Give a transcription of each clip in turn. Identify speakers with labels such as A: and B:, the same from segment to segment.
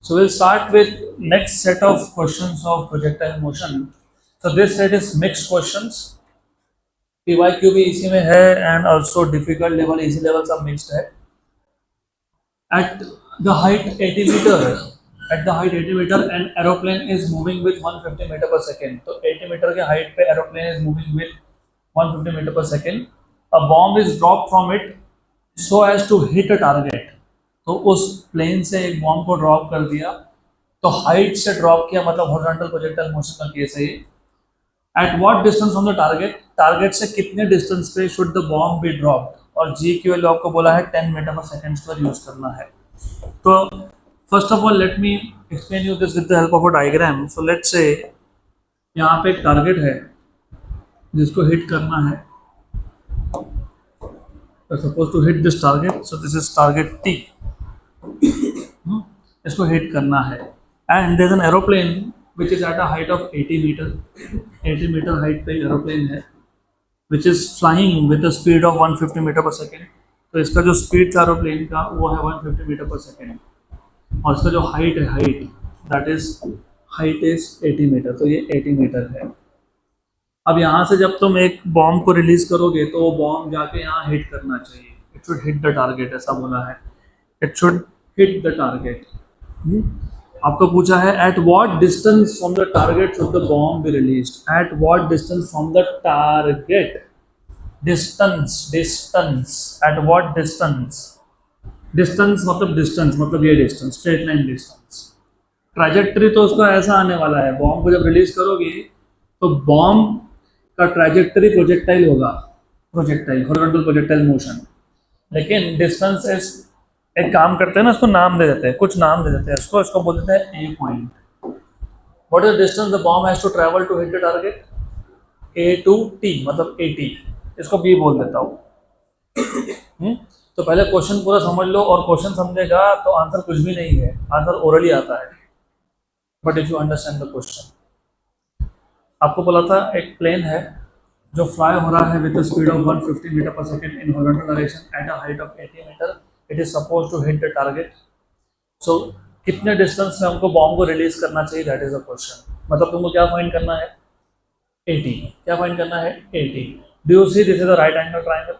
A: So we'll start with next set of questions of projectile motion. So this set is mixed questions. PYQ भी इसी में है and also difficult level, easy level सब mixed है. At the height 80 meter, an aeroplane is moving with 150 meter per second. तो 80 meter के height पे aeroplane is moving with 150 meter per second. A bomb is dropped from it so as to hit a target. तो उस plane से एक bomb को drop कर दिया, तो हाइट से ड्रॉप किया, मतलब हॉरिजॉन्टल प्रोजेक्टाइल मोशन का केस है ये. At what distance from the target, target से कितने डिस्टेंस पे should the bomb be dropped, और जी की वैल्यू आपको बोला है 10 मीटर पर सेकंड पर यूज करना है. तो first of all let me explain you this with the help of a diagram. So let's say यहाँ पे एक टारगेट है जिसको हिट करना है. Suppose to hit this target, so this is target T. इसको हिट करना है and there is an aeroplane which is at a height of 80 metre. 80 metre height पे एरोप्लेन है which is flying with the speed of 150 metre per second. तो इसका जो speed था aeroplane का वो है 150 मीटर पर सेकेंड, और इसका जो हाइट है, हाइट इज 80 मीटर. तो ये 80 मीटर है. अब यहाँ से जब तुम एक बॉम्ब को रिलीज करोगे तो वो बॉम्ब जाके यहाँ हिट करना चाहिए. It should hit the target, ऐसा बोला है. It should hit the target. आपको पूछा है at what distance from the target should the bomb be released. At what distance from the target. Distance, at what distance. Distance मतलब ये distance, straight line distance. Trajectory तो उसका ऐसा आने वाला है, बॉम्ब को जब रिलीज करोगे तो बॉम्ब का ट्रैजेक्टरी प्रोजेक्टाइल होगा, हॉरिजॉन्टल प्रोजेक्टाइल मोशन. लेकिन डिस्टेंस इज, एक काम करते हैं ना, इसको नाम दे देते हैं, कुछ नाम दे देते हैं इसको बोल देते हैं a point. What is distance the bomb has to travel to hit the target? A to t, मतलब 80. इसको बी बोल देता हूँ. तो पहले क्वेश्चन पूरा समझ लो, और क्वेश्चन समझेगा तो आंसर कुछ भी नहीं है, आंसर ओरली आता है. But if you understand the question, आपको बोला था एक प्लेन है जो फ्लाई हो रहा है with speed of 150 metre per second in horizontal direction at a height of 80 meter. It is suppose to hit the target. So कितने डिस्टेंस में हमको बॉम्ब को रिलीज करना चाहिए, दैट इज अ क्वेश्चन. मतलब तुमको क्या फाइंड करना है? 80. क्या फाइंड करना है? 80. Do you see this is a right angle triangle?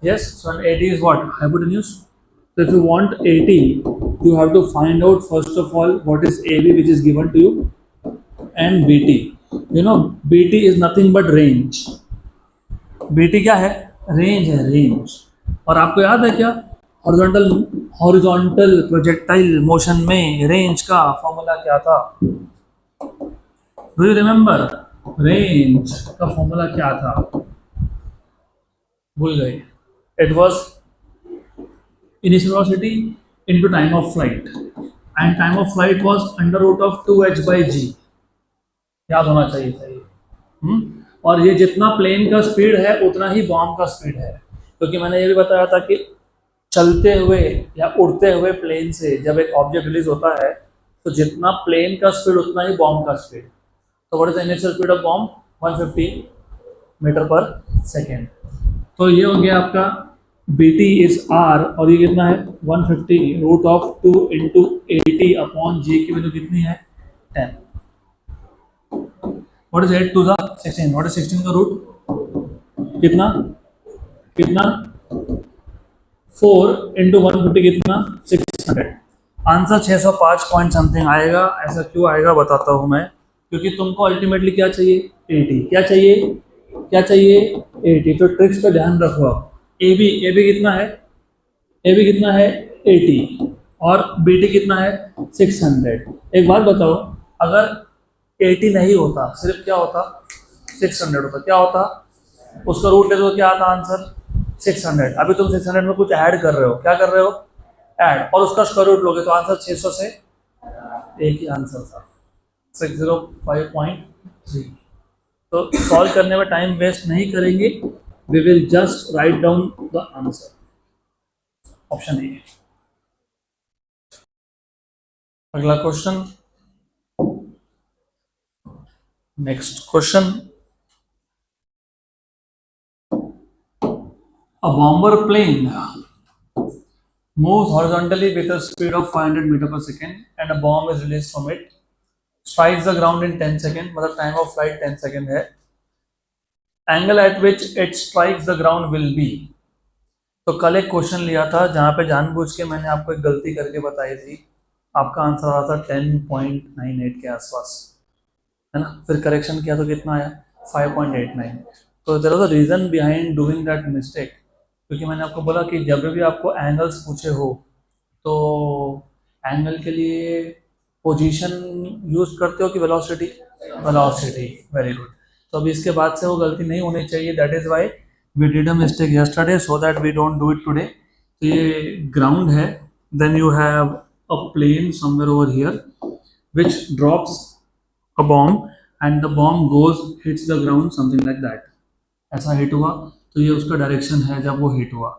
A: Yes, so 80 is what? Hypotenuse. So if you want 80, you have to find out first of all what is AB, which is given to you, and BT. You know, BT is nothing but range. BT क्या है? Range है, range. और आपको याद है क्या, horizontal projectile motion में range का फॉर्मूला क्या था? Do you remember? रेंज का फॉर्मूला क्या था? भूल गए. It was initial velocity into time of flight, and time of flight was under root of 2h by g. याद होना चाहिए था ये. और ये जितना प्लेन का स्पीड है उतना ही बॉम्ब का स्पीड है, क्योंकि मैंने ये भी बताया था कि चलते हुए या उड़ते हुए प्लेन से जब एक ऑब्जेक्ट रिलीज होता है तो जितना प्लेन का स्पीड उतना ही बॉम्ब का स्पीड. तो what is the initial speed of bomb? 150 metre per second. तो ये हो गया आपका BT इज R, और ये कितना है? 150 root of 2 into 80 upon G की वैल्यू कितनी है? 10. What is 8 to the 16? What is 16 का रूट? कितना 4 इंटू 150 कितना? 600. आंसर 605 पॉइंट समथिंग आएगा. ऐसा क्यों आएगा बताता हूँ मैं, क्योंकि तुमको अल्टीमेटली क्या चाहिए? 80. क्या चाहिए? 80. तो ट्रिक्स पे ध्यान रखो. आप AB कितना है? 80. और BT कितना है? 600. एक बात बताओ, अगर 80 नहीं होता, सिर्फ क्या होता? 600 होता. क्या होता? उसका रूट ले तो क्या आता आंसर? 600. अभी तुम 600 में कुछ ऐड कर रहे हो. क्या कर रहे हो? ऐड. और उसका स्क्वायर रूट लोगे तो आंसर 600 से एक ही आंसर था, 605.3. तो सॉल्व करने में टाइम वेस्ट नहीं करेंगे. We will just write down the answer. Option a. अगला question, next question. A bomber plane moves horizontally with a speed of 500 meter per second and and a bomb is released from it, strikes the ground in 10 seconds, मतलब time of flight 10 seconds है, angle at which it strikes the ground will be। तो कल एक question लिया था जहाँ पे जानबूझ के मैंने आपको एक गलती करके बताई थी, आपका आंसर आ रहा था 10.98 के आसपास, है ना, फिर करेक्शन किया तो कितना आया 5.89। तो there was a reason behind doing that mistake, क्योंकि मैंने आपको बोला कि जब भी आपको एंगल्स पूछे हो तो एंगल के लिए पोजीशन यूज़ करते हो कि वेलोसिटी, वेलोसिटी, वेरी गुड। तो अभी इसके बाद से वो गलती नहीं होनी चाहिए, that is why we did a mistake yesterday so that we don't do it today. तो ये ग्राउंड है, then you have a plane somewhere over here which drops a bomb and the bomb goes hits the ground something like that, ऐसा hit हुआ तो ये उसका direction है जब वो हिट हुआ।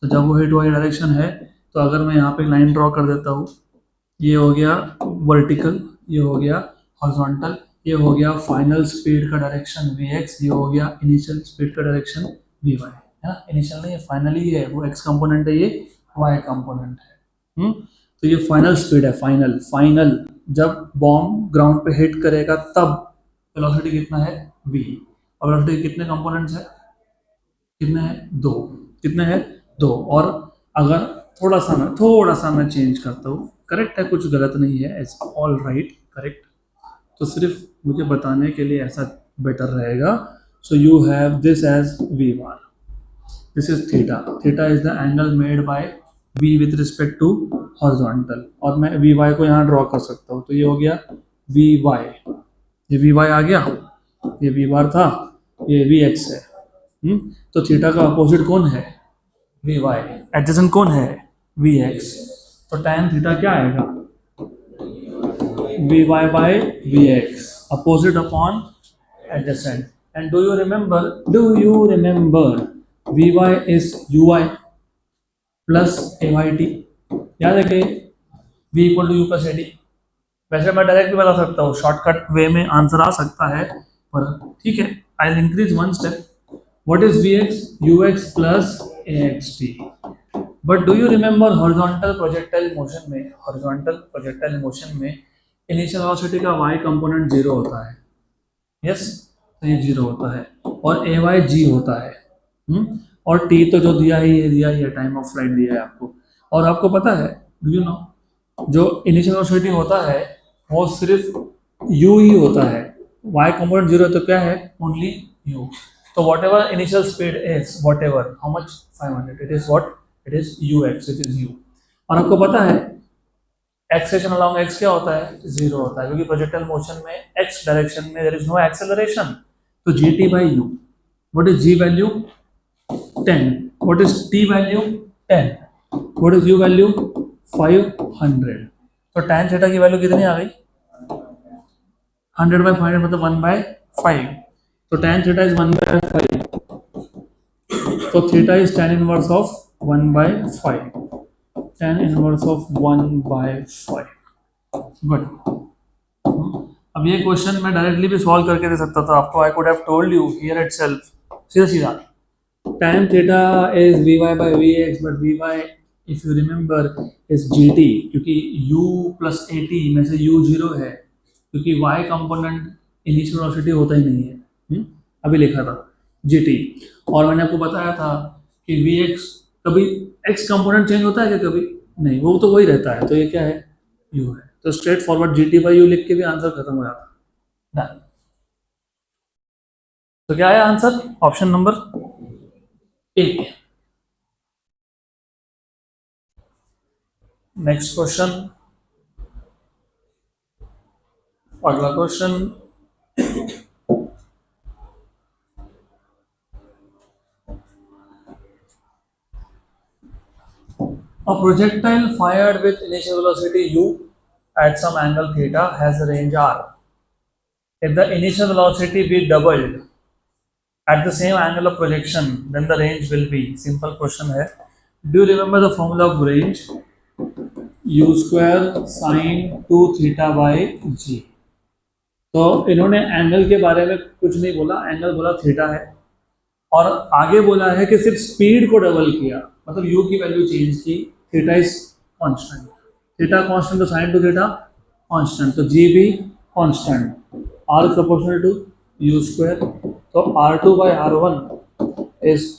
A: तो जब वो हिट हुआ ये डायरेक्शन है, तो अगर मैं यहाँ पे लाइन ड्रॉ कर देता हूँ, ये हो गया वर्टिकल, ये हो गया हॉरिजॉन्टल, ये हो गया फाइनल स्पीड का डायरेक्शन vx, ये हो गया इनिशियल स्पीड का डायरेक्शन vy, है ना, इनिशियल नहीं है फाइनली है, वो x कंपोनेंट है, ये y कंपोनेंट है। तो ये फाइनल स्पीड है, फाइनल फाइनल जब बॉम्ब ग्राउंड पे हिट करेगा तब वेलोसिटी कितना है v, और वेलोसिटी कितने कंपोनेंट्स है, कितने हैं दो, कितने हैं दो। और अगर थोड़ा सा मैं चेंज करता हूँ, करेक्ट है, कुछ गलत नहीं है, इट्स ऑल राइट करेक्ट, तो सिर्फ मुझे बताने के लिए ऐसा बेटर रहेगा। So you have this as v bar, this is theta, theta is the angle made by v with respect to horizontal, और मैं vy को यहाँ ड्रॉ कर सकता हूँ, तो ये हो गया vy, ये vy आ गया, ये v बार था, ये vx है। तो थीटा का अपोजिट कौन है vy, एडजेसेंट कौन है vx, तो tan थीटा क्या आएगा vy by vx, opposite upon adjacent. And do you remember vy is uy plus AYT, याद है कि v equal to u plus AD। वैसे मैं डायरेक्ट भी बता सकता हूँ, शॉर्टकट वे में आंसर आ सकता है, पर ठीक है, I will increase one step, what is vx, ux plus axt। But do you remember horizontal projectile motion में, हॉरिजॉन्टल प्रोजेक्टाइल मोशन में इनिशियल वेलोसिटी का y कंपोनेंट 0 होता है, यस, तो ये 0 होता है, और ay g होता है, और t तो जो दिया ही है, टाइम ऑफ फ्लाइट दिया है आपको। और आपको पता है, डू यू नो, जो इनिशियल वेलोसिटी होता है वो सिर्फ u ही होता है, y कंपोनेंट 0 है तो क्या है ओनली u। तो what ever initial speed is, what ever how much 500, it is what, it is ux, it is u। और आपको पता है एक्सेलेरेशन अलोंग x क्या होता है 0 होता है, क्योंकि प्रोजेक्टाइल मोशन में x डायरेक्शन में देयर इज नो एक्सेलरेशन, तो gt by u, what is g value 10, what is t value 10, what is u value 500। तो tan थीटा की वैल्यू कितनी आ गई 100 by 500 मतलब 1 by 5, तो tan थीटा इज 1 by 5, तो theta is tan inverse of 1 by 5, tan inverse of 1 by 5, good. अब ये question मैं डायरेक्टली भी सॉल्व करके दे सकता था आपको, I could have told you here itself, सीधा सीधा tan theta is vy by vx, but vy if you remember is gt, क्योंकि u plus at में से u 0 है, क्योंकि y कंपोनेंट इनिशियल वेलोसिटी होता ही नहीं है, अभी लिखा था gt। और मैंने आपको बताया था कि vx कभी x कंपोनेंट चेंज होता है क्या, कभी नहीं, वो तो वही रहता है, तो ये क्या है u है, तो straight forward gt by u लिख के भी आंसर खत्म हो जाता है। तो क्या है answer, option number A। Next question, अगला question, a projectile fired with initial velocity u at some angle theta has a range r. If the initial velocity be doubled at the same angle of projection, then the range will be, simple question है, do you remember the formula of range, u square sin 2 theta by g। तो इन्होंने angle के बारे में कुछ नहीं बोला, angle बोला थीटा है, और आगे बोला है कि सिर्फ स्पीड को डबल किया, मतलब u की वैल्यू चेंज की, theta is constant, theta constant तो sin 2 थीटा कांस्टेंट, तो जी भी constant, r proportional to u square, तो r two by r one is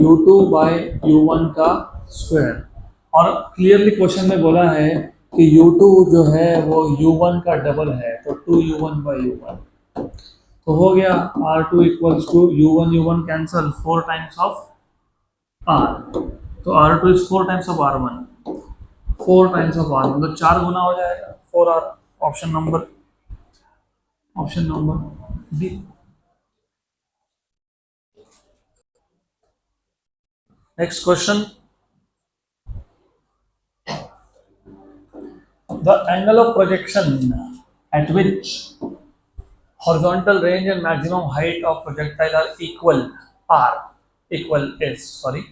A: u two by u one का स्क्वायर। और क्लियरली क्वेश्चन में बोला है कि यू टू जो है वो यू वन का डबल है, तो two u one by u one, तो हो गया r two equals to u one cancel, four times of r, तो r two is four times of r one, four times of r मतलब चार गुना हो जाएगा four r. Option number D. Next question, the angle of projection at which horizontal range and maximum height of projectile are equal is sorry,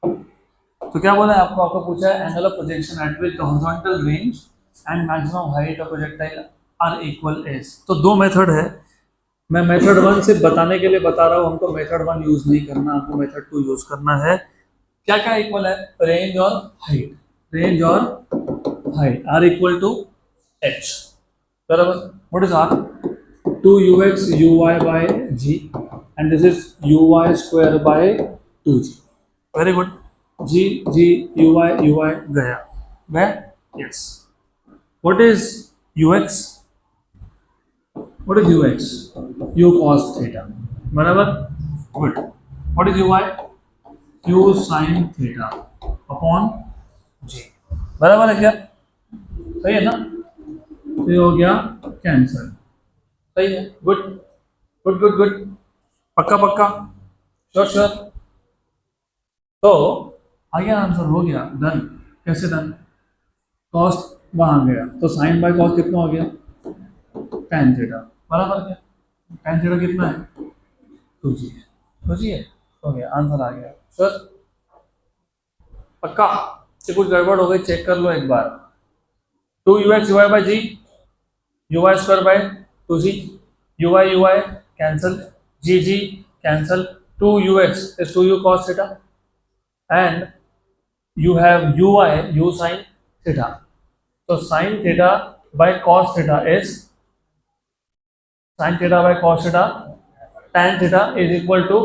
A: तो क्या बोला है आपको, आपको पूछा है angle of projection at which the horizontal range and maximum height of projectile are equal is. तो दो मेथड है, मैं मेथड वन से बताने के लिए बता रहा हूँ, हमको मेथड वन यूज नहीं करना, हमको मेथड टू यूज करना है। क्या क्या इक्वल है, रेंज और हाइट, रेंज और height are equal to h, बराबर। What is r, 2ux uy by g and this is uy square by 2g, very good। g g uy गया गया, yes। what is ux, what is ux, u cos theta, बराबर, good। what is uy, q sin theta upon g, बराबर है क्या, सही है ना, तो ये हो गया कैंसल, सही है, गुड गुड गुड गुड, पक्का पक्का, श्योर श्योर। तो आगे आंसर हो गया, डन। कैसे डन, कॉस वहां गया तो साइन बाय कॉस कितना हो गया, tan थीटा, बराबर क्या, tan थीटा कितना है, 2g, 2g है, हो गया आंसर आ गया, श्योर पक्का। से कुछ गड़बड़ हो गई चेक कर लो एक बार। 2ux uy by g, uy square by 2g, uy cancel, g cancel, 2ux is 2u cos theta and you have uy u sin theta, so sin theta by cos theta is sin theta by cos theta, tan theta is equal to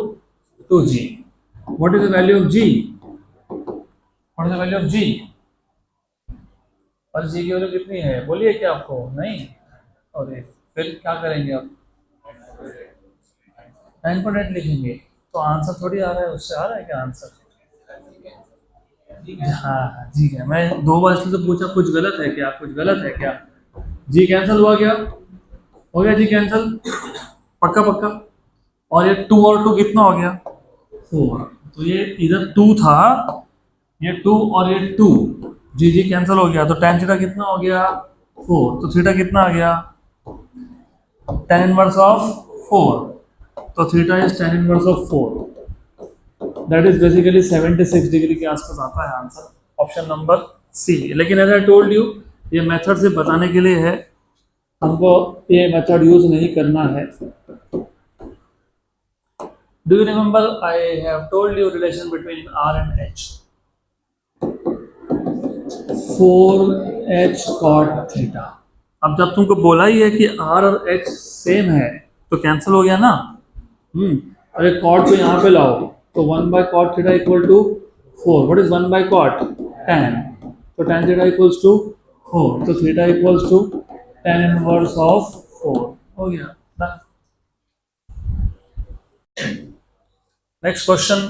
A: 2g। what is the value of g, what is the value of g, और g की value कितनी है बोलिए क्या आपको, नहीं, और फिर क्या करेंगे आप, 9.8 लिखेंगे, तो आंसर थोड़ी आ रहा है, उससे आ रहा है क्या आंसर, हाँ जी है, मैं दो बार इसलिए तो पूछा कुछ गलत है क्या, कुछ गलत है क्या, जी कैंसिल हुआ क्या, हो गया जी कैंसिल, पक्का पक्का। और ये टू और टू कितना हो गया, 4, तो ये इधर 2 था, ये 2 और ये 2, जी कैंसिल हो गया, तो tan थीटा कितना हो गया, 4, तो थीटा कितना आ गया, tan इनवर्स ऑफ 4, तो theta is tan inverse of 4, that is basically 76 degree के आसपास आता है आंसर, ऑप्शन नंबर सी। लेकिन एज आई टोल्ड यू, ये मेथड से बताने के लिए है, हमको ये मेथड यूज नहीं करना है। Do you remember I have told you relation between R and H, 4h cot theta. अब जब तुमको बोला ही है कि आर और एच सेम है तो कैंसिल हो गया ना, अरे कॉट को यहाँ पे लाओ, तो 1 by cot theta equal to 4, what is 1 by cot, tan, तो tan थीटा इक्वल्स टू 4, तो theta equals to tan inverse of 4, हो गया। Next question,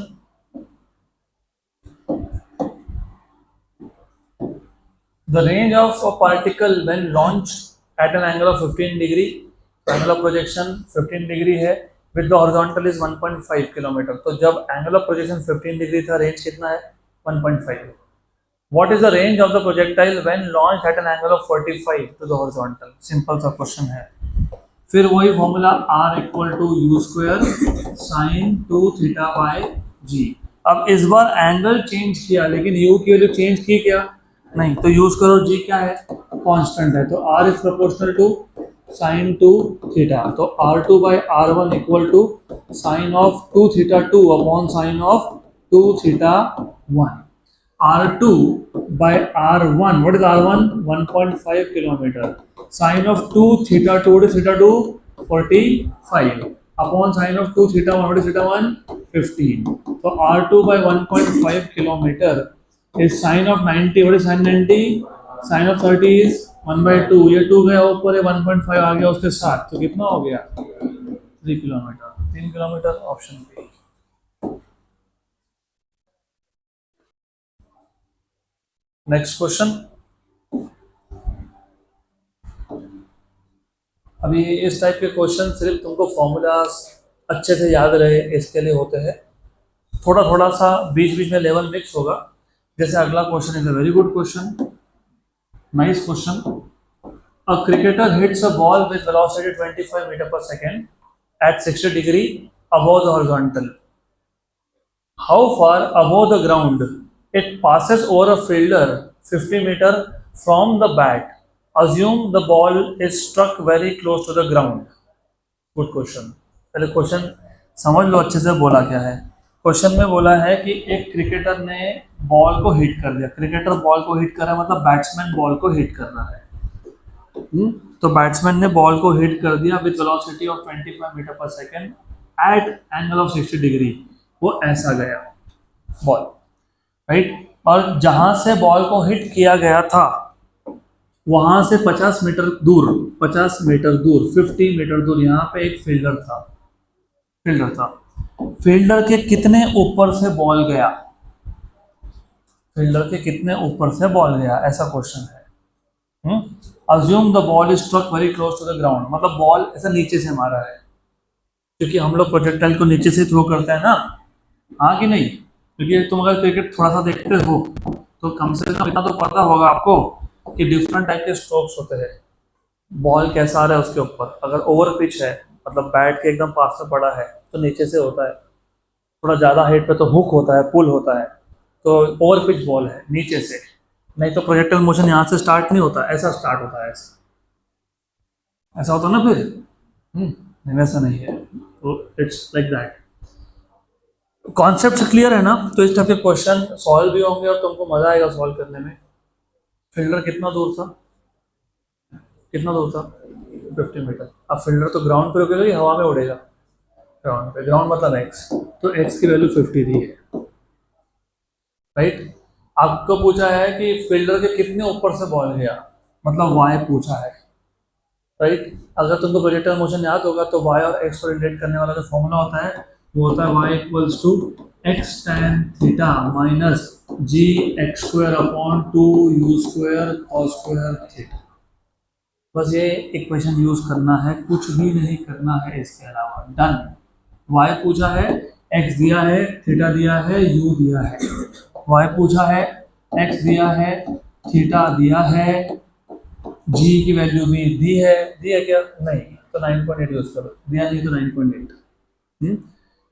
A: the range of a particle when launched at an angle of 15 degree, angle of projection 15 degree है, with the horizontal is 1.5 kilometre, तो जब angle of projection 15 degree था, range कितना है 1.5। what is the range of the projectile when launched at an angle of 45 to the horizontal, simple सा question है। फिर वही formula r equal to u square sine 2 theta by g. अब इस बार angle change किया लेकिन u की value change की क्या, नहीं, तो यूज करो g क्या है, कांस्टेंट है, तो r is proportional to sine 2 theta, तो r2 by r1 equal to sine of 2 theta 2 upon sine of 2 theta 1, r2 by r1, what is r1, 1.5 kilometre, sine of 2 theta 2 what is theta 2 45 upon sine of 2 theta 1 what is theta 1 15 तो R2 by 1.5 kilometre is sin of 90 what is sin 90 sin of 30 is 1/2 ये 2 गया ऊपर है 1.5 आ गया उसके साथ तो कितना हो गया 3 kilometre 3 kilometre option B. Next question. अभी इस टाइप के क्वेश्चन सिर्फ तुमको फॉर्मूलाज अच्छे से याद रहे इसके लिए होते हैं, थोड़ा थोड़ा सा बीच बीच में लेवल मिक्स होगा। जैसे अगला question is a very good question, nice question. A cricketer hits a ball with velocity 25 metre per second at 60 degree above the horizontal. How far above the ground it passes over a fielder 50 meter from the bat. Assume the ball is struck very close to the ground. Good question. पहले question समझ लो अच्छे से बोला क्या है। Question में बोला है कि एक क्रिकेटर ने बॉल को हिट कर दिया। क्रिकेटर बॉल को हिट कर रहा है मतलब बैट्समैन बॉल को हिट कर रहा है। तो बैट्समैन ने बॉल को हिट कर दिया with velocity of 25 metre per second at angle of 60 degree. वो ऐसा गया बॉल, राइट और जहां से बॉल को हिट किया गया था वहां से 50 मीटर दूर 50 मीटर दूर यहाँ पे एक फील्डर था। फील्डर के कितने ऊपर से बॉल गया, ऐसा क्वेश्चन है। Assume the ball is struck very close to the ground, मतलब बॉल ऐसा नीचे से मारा है, क्योंकि हम लोग प्रोजेक्टाइल को नीचे से थ्रो करते हैं ना, हाँ कि नहीं? क्योंकि तुम अगर क्रिकेट थोड़ा सा देखते हो तो कम से कम इतना तो पता होगा आपको कि डिफरेंट टाइप के स्ट्रोक्स होते हैं, बॉल कैसा आ रहा है उसके ऊपर। अगर ओवर पिच है मतलब बैट के एकदम पास में पड़ा है तो नीचे से होता है, थोड़ा ज़्यादा हाइट पे तो हुक होता है, पुल होता है, तो ओवर पिच बॉल है नीचे से। नहीं तो प्रोजेक्टाइल मोशन यहाँ से स्टार्ट नहीं होता, ऐसा स्टार्ट होता है, ऐसा होता है ना फिर। नहीं वैसा नहीं है, तो it's like that. Concept clear है ना? तो इस टाइप के क्वेश्चन सॉल्व भी होंगे और तुमको मजा आएगा सॉल्व करने में। फील्डर कितना दूर था 50 मीटर। अब फील्डर तो ग्राउंड पे रुकेगा या हवा में उड़ेगा? ग्राउंड पे। ग्राउंड मतलब एक्स, तो एक्स की वैल्यू 50 दी है, राइट। आपको पूछा है कि फील्डर के कितने ऊपर से बॉल गया, मतलब वाई पूछा है, राइट। अगर तुमको प्रोजेक्टाइल मोशन याद होगा तो वाई और एक्स को रिलेट करने वाला जो फॉर्मूला होता है वो होता है y equals to x tan theta minus g x square upon 2 u square cos square theta. बस ये इक्वेशन यूज करना है, कुछ भी नहीं करना है इसके अलावा। डन। y पूछा है, x दिया है, थीटा दिया है, u दिया है। y पूछा है, x दिया है, थीटा दिया है, g की वैल्यू भी दी है क्या? नहीं, तो 9.8 यूज करो, दिया नहीं तो 9.8।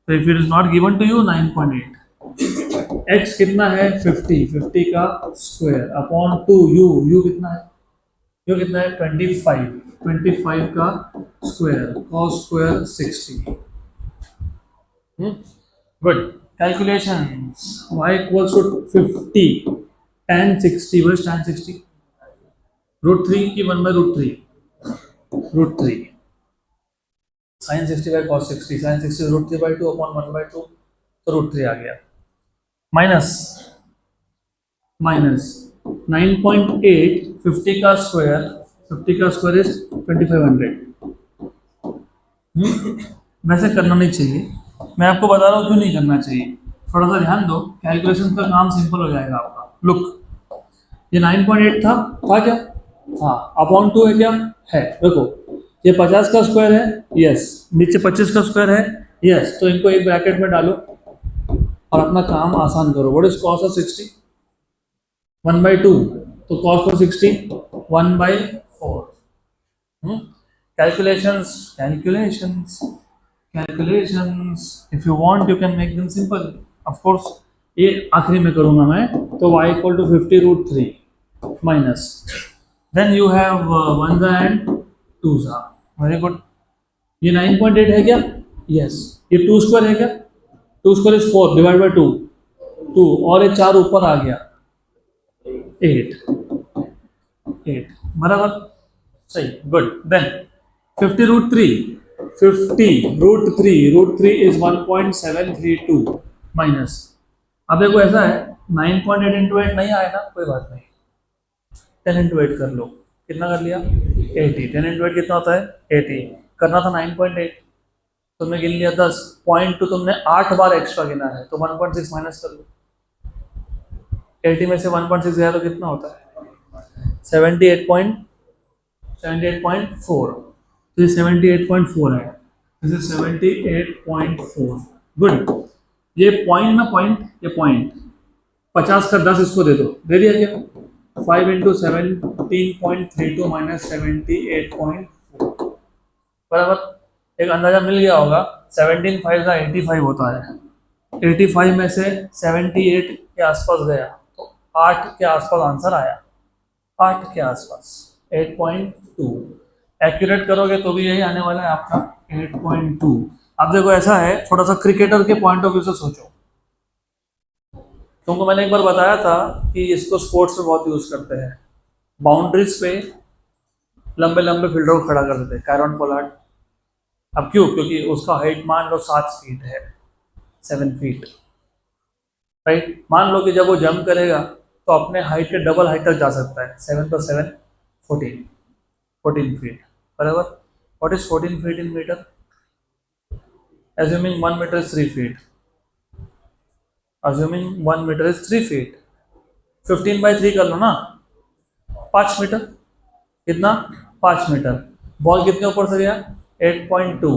A: तो if it is not given to you 9.8। x कितना है 50 का स्क्वायर अपॉन 2 u कितना है 25 का square cos square 60। Good. Calculations y equals to 50 tan 60 what is tan 60 √3 की 1/√3 √3 sin 60 by cos 60 sin 60 √3/2 upon 1/2 तो √3 आ गया माइनस 9.8 50 का स्क्वायर इज 2500। वैसे करना नहीं चाहिए, मैं आपको बता रहा हूँ क्यों नहीं करना चाहिए। थोड़ा सा ध्यान दो, कैलकुलेशन का काम सिंपल हो जाएगा आपका। लुक, ये 9.8 था क्या? हाँ। अपॉन 2 है क्या? है। देखो ये 50 का स्क्वायर है, यस। नीचे 25 का स्क्वायर है, यस। तो इनको एक ब्रैकेट में डालो और अपना काम आसान करो। व्हाट इज कॉस ऑफ 60 1/2, तो cos of 60 1/4। Calculations if you want you can make them simple. Of course ये आखिरी में करूंगा मैं, तो y equal to 50√3 minus then you have 1 and 2 very good. ये 9.8 है क्या? यस। ये 2 स्क्वायर है क्या? 2 स्क्वायर इज 4 डिवाइड बाय 2 और ये 4 ऊपर आ गया 8 बराबर। सही, गुड। देन 50√3 इज 1.732 माइनस, अब देखो ऐसा है 9.8 इंटू 8 नहीं आया ना, कोई बात नहीं, 10 इंटू 8 कर लो, कितना कर लिया 80, 10 इंटू 8 कितना होता है 80, करना था 9.8, तुमने गिन लिया 10, पॉइंट टू तुमने 8 बार एक्स्ट्रा गिना है तो 1.6 माइनस कर लो, 80 में से 1.6 गया तो कितना होता है 78.4, तो ये 78.4 है, दिस इज 78.4, गुड। ये पॉइंट ना, पॉइंट, ये पॉइंट 50 का 10 इसको दे दो, दे दिया क्या, 5 इंटू 17.32 माइनस 78.4, बराबर, एक अंदाजा मिल गया होगा, 17 5 का 85 होता है, 85 में से 78 के आसपास गया तो 8 के आसपास आंसर आया, 8 के आसपास 8.2, एक्यूरेट करोगे तो भी यही आने वाला है आपका 8.2। अब देखो ऐसा है, थोड़ा सा क्रिकेटर के पॉइंट ऑफ व्यू से सोचो, तुमको मैंने एक बार बताया था कि इसको स्पोर्ट्स में बहुत यूज करते हैं, बाउंड्रीज पे लंबे लंबे फील्डर को खड़ा कर देते हैं, कैरन पोलार्ड। अब क्यों, क्योंकि उसका हाइट मान लो 7 फीट है, 7 फीट, राइट, मान लो कि जब वो जंप करेगा तो अपने हाइट के डबल हाइट तक जा सकता है, 7 + 7 14 फीट, बराबर। What is 14 feet in metre, assuming 1 meter is 3 feet, assuming 1 meter is 3 feet, 15/3 कर लो ना, 5 मीटर, कितना 5 मीटर, बॉल कितने ऊपर से गया 8.2,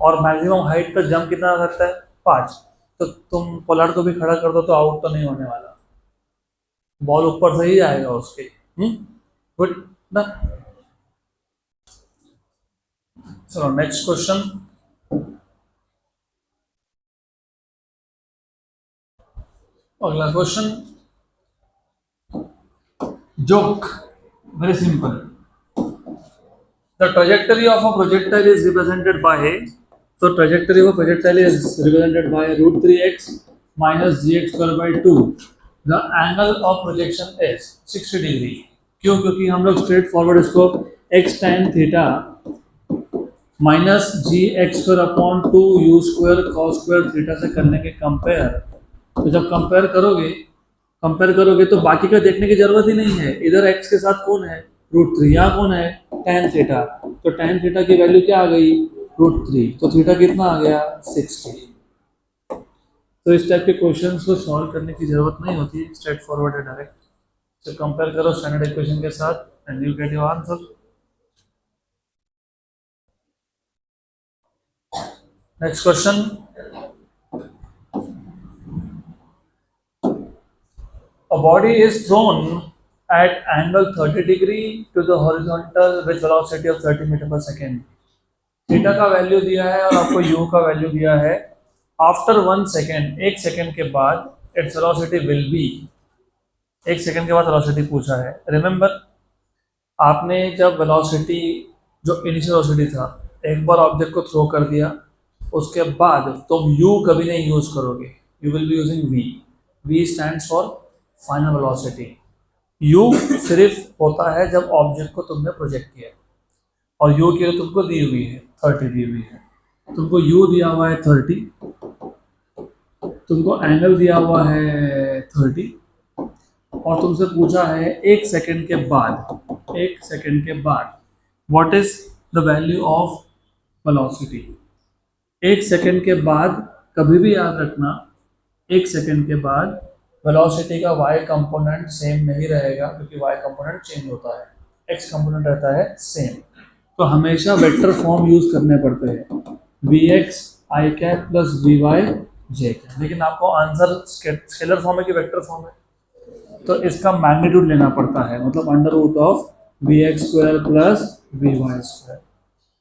A: और मैक्सिमम हाइट तक जंप कितना आ सकता है 5, तो तुम पोलार्ड को भी खड़ा कर दो तो आउट तो नहीं होने वाला, बॉल ऊपर से ही जाएगा उसके, गुड ना। चलो नेक्स्ट क्वेश्चन, अगला question, joke, very simple, the trajectory of a projectile is represented by, तो trajectory of projectile is represented by √3x minus gx²/2, the angle of projection is 60 degree, क्यों, क्योंकि हम लोग स्ट्रेट फॉरवर्ड इसको x tan theta minus gx²/2 u² cos² theta से करने के compare, तो जब कंपेयर करोगे तो बाकी का देखने की जरूरत ही नहीं है, इधर x के साथ कौन है √3, यहाँ कौन है tan थीटा, तो tan थीटा की वैल्यू क्या आ गई √3, तो थीटा कितना आ गया 60। तो इस टाइप के क्वेश्चंस को सॉल्व करने की जरूरत नहीं होती, स्ट्रेट फॉरवर्ड है, डायरेक्ट, तो कंपेयर करो स्टैंडर्ड इक्वेशन के साथ and you get your answer. Next question, a body is thrown at angle 30 degree to the horizontal with velocity of 30 metre per second, theta का वैल्यू दिया है और आपको u का वैल्यू दिया है, आफ्टर 1 सेकेंड, 1 सेकेंड के बाद its velocity will be, 1 second के बाद वेलोसिटी पूछा है, रिमेंबर आपने जब वेलोसिटी, जो इनिशियल वेलोसिटी था, एक बार ऑब्जेक्ट को थ्रो कर दिया, उसके बाद तुम u कभी नहीं यूज करोगे, you will be using v, v stands for final velocity, u सिर्फ होता है जब ऑब्जेक्ट को तुमने प्रोजेक्ट किया, और u की तुमको दी हुई है 30 दी हुई है, तुमको u दिया हुआ है 30, तुमको एंगल दिया हुआ है 30, और तुमसे पूछा है 1 सेकेंड के बाद, 1 सेकेंड के बाद what is the value of velocity, 1 second के बाद कभी भी याद रखना, 1 सेकेंड के बाद वेलोसिटी का y कंपोनेंट सेम नहीं रहेगा, क्योंकि y कंपोनेंट चेंज होता है, x कंपोनेंट रहता है सेम, तो हमेशा वेक्टर फॉर्म यूज करने पड़ते हैं, vx i cap plus vy j cap, लेकिन आपको आंसर स्केलर फॉर्म है कि वेक्टर फॉर्म है, तो इसका मैग्नीट्यूड लेना पड़ता है, मतलब √of vx² प्लस vy²,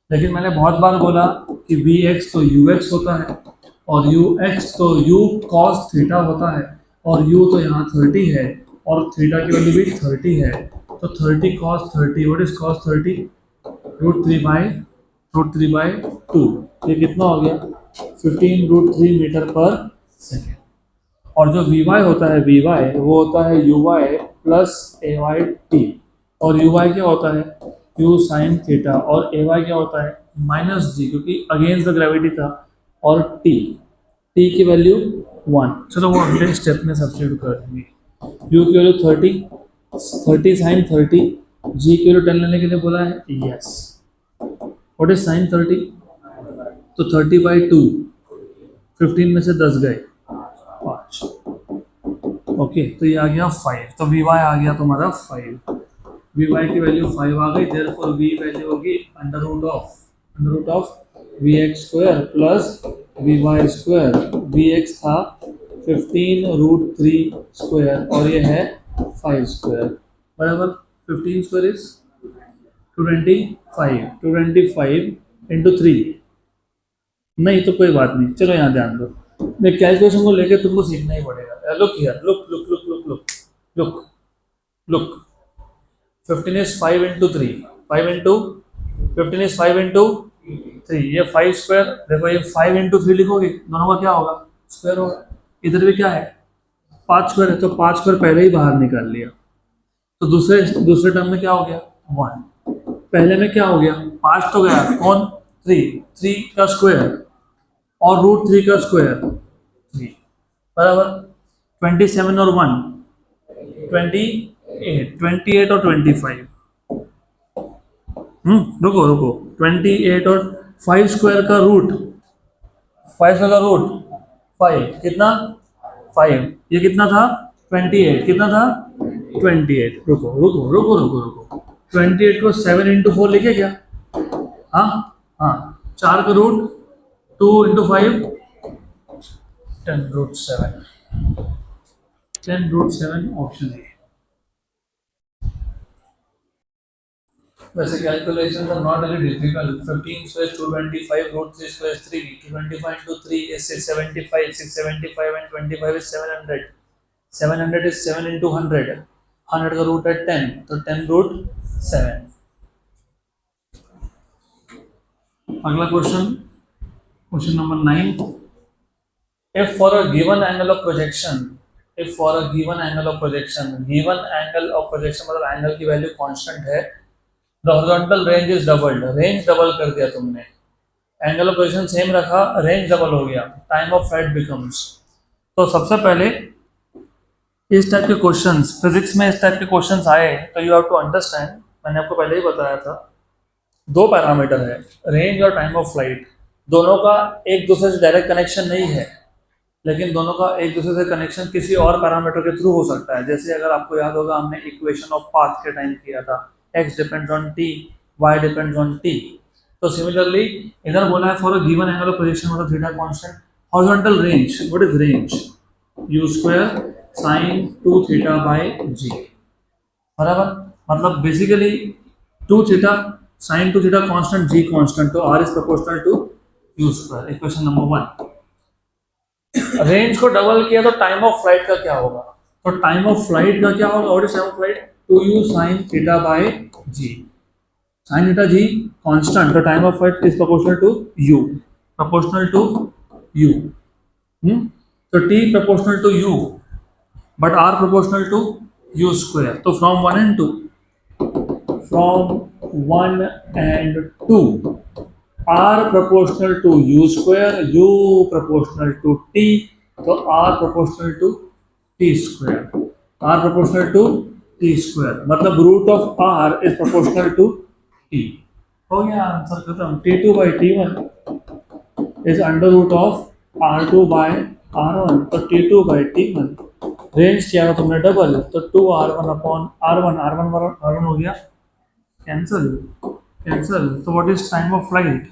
A: लेकिन मैंने बहुत बार बोला कि vx तो ux होता है, और ux तो u cos थीटा होता है, और u तो यहाँ 30 है, और थीटा की वैल्यू भी 30 है, तो 30 cos 30, व्हाट इज cos 30, √3/2, ये कितना हो गया 15√3 मीटर पर सेकेंड, और जो vy होता है, vy वो होता है uy प्लस ay t, और uy क्या होता है यू साइन थीटा, और ए वाई क्या होता है माइनस जी, क्योंकि अगेंस्ट द ग्रेविटी था, और टी, टी की वैल्यू 1। चलो वो अगले स्टेप में सब्स्टिट्यूट कर देंगे। यू की वैल्यू 30, 30 साइन 30, जी की वैल्यू 10 लेने के लिए बोला है, यस। What is sign 30? तो 30/2, 15 में से 10 गए 5। ओके, तो ये आ गया 5, तो वी वाई आ गया तुम्हारा 5। वी वाई की वैल्यू 5 आ गई, देयरफॉर वी वैल्यू होगी under root of v x square plus v y square. V x था 15√3 स्क्वायर और ये है 5 स्क्वायर, बराबर 15 स्क्वायर इज 225, 225 × 3। नहीं तो कोई बात नहीं, चलो यहाँ ध्यान दो, मैं कैलकुलेशन को लेकर तुमको सीखना ही पड़ेगा। Look here, look look look look look look look 15 is 5 into 3, 5 into 15 is 5 into 3, ये 5 स्क्वायर, देखो ये 5 into 3 लिखोगे, दोनों का क्या होगा स्क्वायर होगा। इधर भी क्या है 5 स्क्वायर है, तो 5 स्क्वायर पहले ही बाहर निकाल लिया, तो दूसरे दूसरे टर्म में क्या हो गया 1, पहले में क्या हो गया 5 तो गया, कौन 3 का स्क्वायर और √3 का स्क्वायर 3, बराबर 27 और 1 28 और 25। रुको रुको, 28 और 5 स्क्वायर का रूट, 5 स्क्वायर का रूट 5 कितना 5, ये कितना था 28, कितना था 28। रुको रुको रुको रुको रुको, 28 को 7 × 4 लिखे क्या? हाँ हाँ, 4 का रूट 2 × 5 10√7, 10√7 ऑप्शन है। वैसे calculation are not very difficult. 15 square 225, √3 square 3, 225 × 3 is 675, 675 and 25 is 700, 700 is 7 × 100, 100 का रूट है 10, तो 10√7। अगला question, question number 9। If for a given angle of projection, if for a given angle of projection, given angle of projection मतलब angle की value constant है, the horizontal range is doubled, range double कर दिया तुमने, angle of position same रखा, range double हो गया, time of flight becomes. तो सबसे पहले इस टाइप के क्वेश्चंस, फिजिक्स में इस टाइप के क्वेश्चंस आए तो यू हैव टू अंडरस्टैंड, मैंने आपको पहले ही बताया था, दो पैरामीटर है रेंज और टाइम ऑफ फ्लाइट, दोनों का एक दूसरे से डायरेक्ट कनेक्शन नहीं है, लेकिन दोनों का एक दूसरे से कनेक्शन किसी और पैरामीटर के थ्रू हो सकता है। जैसे अगर आपको याद होगा हमने इक्वेशन ऑफ पाथ के टाइम किया था, x depends on t, y depends on t। तो सिमिलरली इधर बोला है for a given angle of projection मतलब theta constant, horizontal range, what is range u² sin 2θ/g, बराबर, मतलब basically 2θ sin 2θ constant, g constant, तो r is proportional to u², equation number 1। Range को double किया तो टाइम ऑफ फ्लाइट का क्या होगा, तो टाइम ऑफ फ्लाइट का क्या होगा, what is time of flight 2u sin θ/g, sin θ g constant, तो time of flight is proportional to u, proportional to u, तो t proportional to u but r proportional to u², तो from 1 and 2, from 1 and 2, r proportional to u², u proportional to t, तो r proportional to t², r proportional to t², मतलब root of r is proportional to t। हो गया answer खत्म। t2/t1 is under root of r2/r1, तो t2/t1 range किया तुमने double, तो 2r1/r1, r1 हो गया कैंसल कैंसल, तो what is time of flight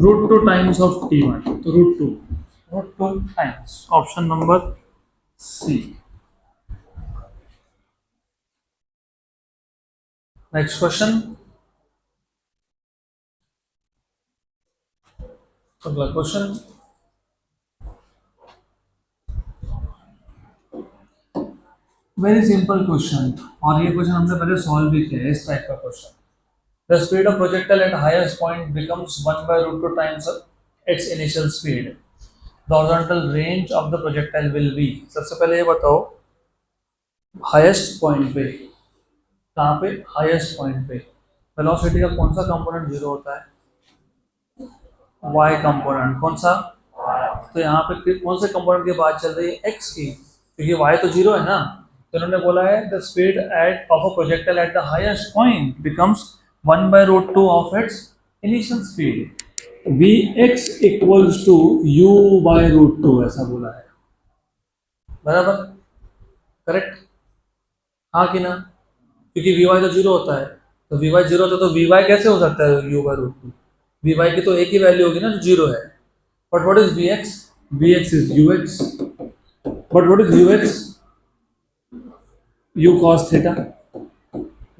A: √2 times of t1, तो √2 times, option number C. Next question, अगला क्वेश्चन, वेरी सिंपल क्वेश्चन, और ये क्वेश्चन हमने पहले सॉल्व भी किया है, इस टाइप का question. The speed of projectile at highest point becomes 1/√2 times its initial speed. The horizontal range of the projectile will be, सबसे पहले ये बताओ हाईएस्ट पॉइंट पे, कहाँ पे हाईएस्ट पॉइंट पे, वेलोसिटी का कौन सा कंपोनेंट जीरो होता है? Y component. कौन सा? तो यहाँ पे कौन से कंपोनेंट की बात चल रही है? एक्स की, क्योंकि वाई तो जीरो है ना। तो उन्होंने बोला है the speed at of a projectile at the highest point becomes 1/√2 of its initial speed. Vx equals to u/√2 ऐसा बोला है। बराबर? करेक्ट? हाँ कि ना? क्योंकि Vy तो जीरो होता है, तो Vy जीरो होता है तो Vy कैसे हो सकता है u/√2? Vy की तो एक ही वैल्यू होगी ना जो जीरो है। But what is Vx? Vx is ux. But what is ux? u cos theta.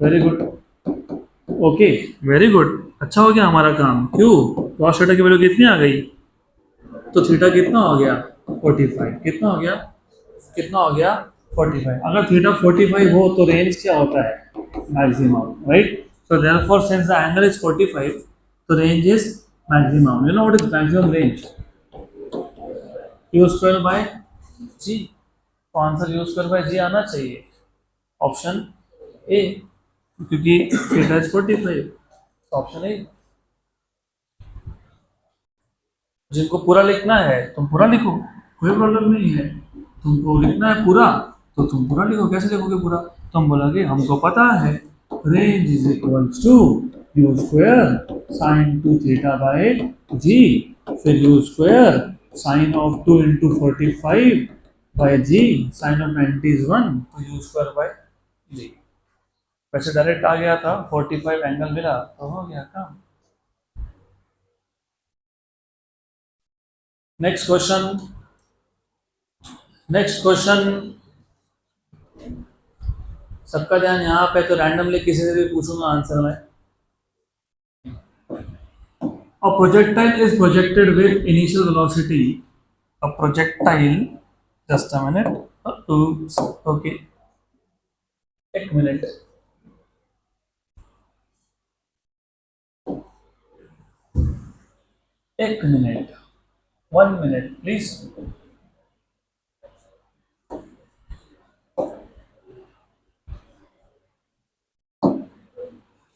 A: Very good. Okay, very good. अच्छा हो गया हमारा काम। क्यों? cos थीटा की वैल्यू कितनी आ गई? तो थीटा कितना हो गया? 45। कितना हो गया? कितना हो गया? 45। अगर थीटा 45 हो तो रेंज क्या होता है? Maximum, right? So therefore since the angle is 45, तो range is maximum. You know what is maximum range? U square by g. तो answer u square by g आना चाहिए, ऑप्शन ए, क्योंकि थीटा इज 45। Option A. जिनको पूरा लिखना है तुम पूरा लिखो, कोई प्रॉब्लम नहीं है। तुमको लिखना है पूरा तो तुम पूरा लिखो। कैसे लिखोगे पूरा? तुम बोलोगे हमको पता है range is equals to u square sine 2 theta by g, फिर u square sine of 2 into 45 by g, sine of 90 is 1, तो यू स्क्वायर बाय जी। वैसे डायरेक्ट आ गया था, 45 एंगल मिला तो हो गया काम। Next question. Next question. सबका ध्यान यहाँ पे, तो रैंडमली किसी से भी पूछूंगा आंसर में। A projectile is projected with initial velocity. A projectile, just a minute. Oops, okay. एक मिनट, एक minute, 1 minute, please.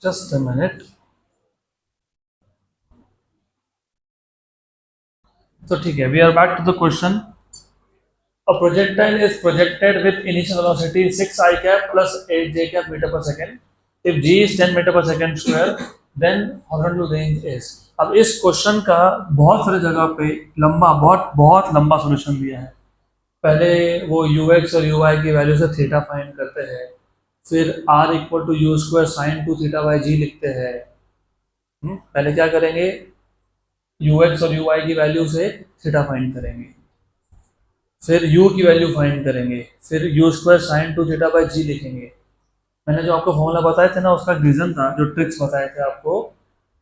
A: Just a minute. तो ठीक है, we are back to the question. A projectile is projected with initial velocity 6 I cap plus 8 j cap meter per second. If g is 10 meter per second square, then horizontal range is. अब इस question का बहुत सारे जगह पे लंबा, बहुत बहुत लंबा सॉल्यूशन दिया है। पहले वो ux और uy की वैल्यू से थीटा फाइंड करते हैं, फिर r equal to u square sine 2 theta by g लिखते हैं। पहले क्या करेंगे? ux और uy की वैल्यू से थीटा फाइंड करेंगे, फिर u की वैल्यू फाइंड करेंगे, फिर u square sine 2 theta by g लिखेंगे। मैंने जो आपको फॉर्मूला बताए थे ना, उसका रीजन था, जो ट्रिक्स बताए थे आपको।